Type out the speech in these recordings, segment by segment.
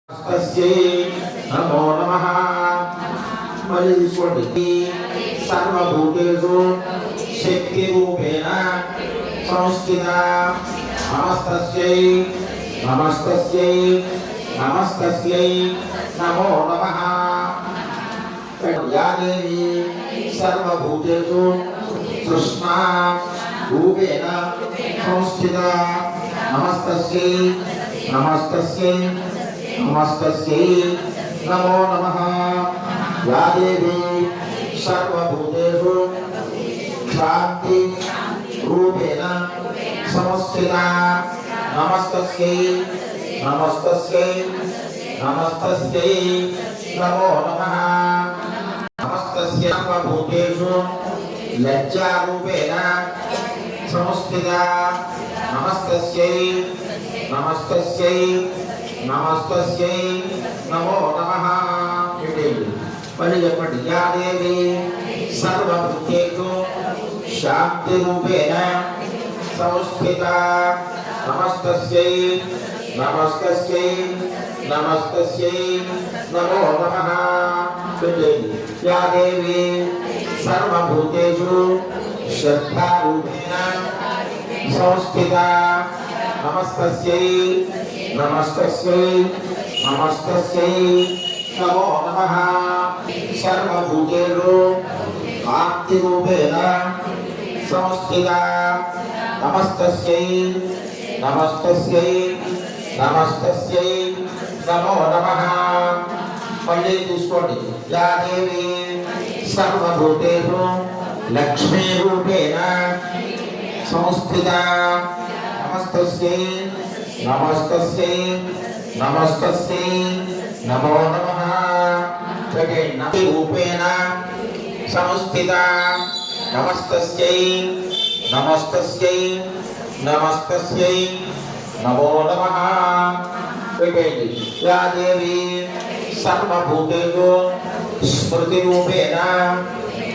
तस्यै नमो नमः। मरीश्वरी सर्वभूतेषु शक्तिरूपेण संस्थिता नमस्तस्यै नमस्तस्यै नमस्तस्यै नमो नमः। या देवी सर्वभूतेषु तृष्णा रूपेण संस्थिता नमस्तस्यै नमस्तस्यै नमस्तस्यै नमो नमः। या देवी सर्वभूतेषु शान्ति रूपेण संस्थिता नमस्तस्यै नमस्तस्यै नमस्तस्यै नमो नमः। नमस्तस्यै सर्वभूतेषु लज्जा रूपेण संस्थिता नमस्तस्यै नमस्तस्यै नमस्तस्यै नमो नमः। या देवी सर्वभूतेषु शान्तिरूपेण संस्थिता नमस्तस्यै नमस्तस्यै नमस्तस्यै नमो नमः। या देवी सर्वभूतेषु श्रद्धारूपेण संस्थिता नमस्तस्यै नमस्तस्यै नमस्तस्यै नमो नमः। सर्वभूतेषु कान्तिरूपेण संस्थिता नमस्तस्यै नमस्तस्यै नमस्तस्यै नमो नमः। मళ్ళీ తీసుకోండి। या देवी सर्वभूतेषु लक्ष्मीरूपेण संस्थिता नमस्तस्यै नमस्तस्यै नमस्तस्यै नमो नमः। रूपेण संस्थिता नमस्तस्यै नमस्तस्यै नमस्तस्यै नमो नमः। या देवी सर्वभूतेषु स्मृतिरूपेण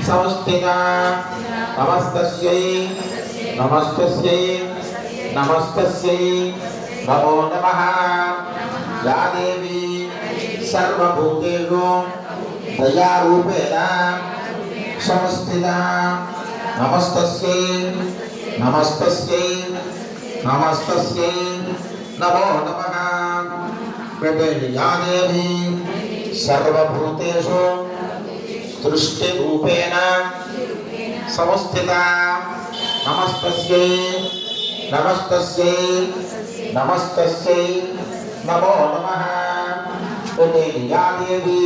संस्थिता नमस्तस्यै नमस्तस्यै नमस्तस्यै नमो नमः। या देवी सर्वभूतेषु दयारूपेण संस्थिता नमस्तस्यै नमस्तस्यै नमस्तस्यै नमो नमः। या देवी सर्वभूतेषु दृष्टिरूपेण संस्थिता नमस्तस्यै नमस्तस्यै नमस्तस्यै नमो नमः। या देवी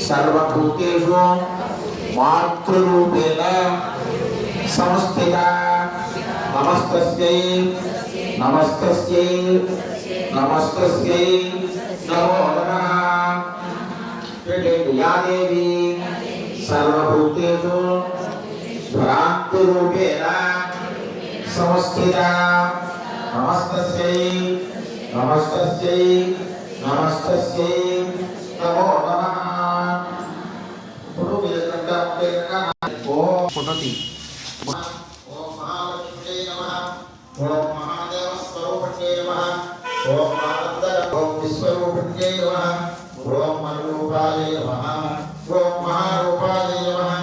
सर्वभूतेषु मातृरूपेण संस्थिता नमस्तस्यै नमस्तस्यै नमस्तस्यै नमो नमः। या देवी सर्वभूतेषु भ्रान्तिरूपेण संस्थिता नमस्तस्यै नमस्तस्यै नमस्तस्यै नमो नमः। ओम महालक्ष्मी नमः। ओम महादेवस्वरूपिण्यै नमः। ओम महारुद्र ओम विश्वरूपिण्यै नमः। ओम मनोरूपाय नमः। ओम महारूपाय नमः।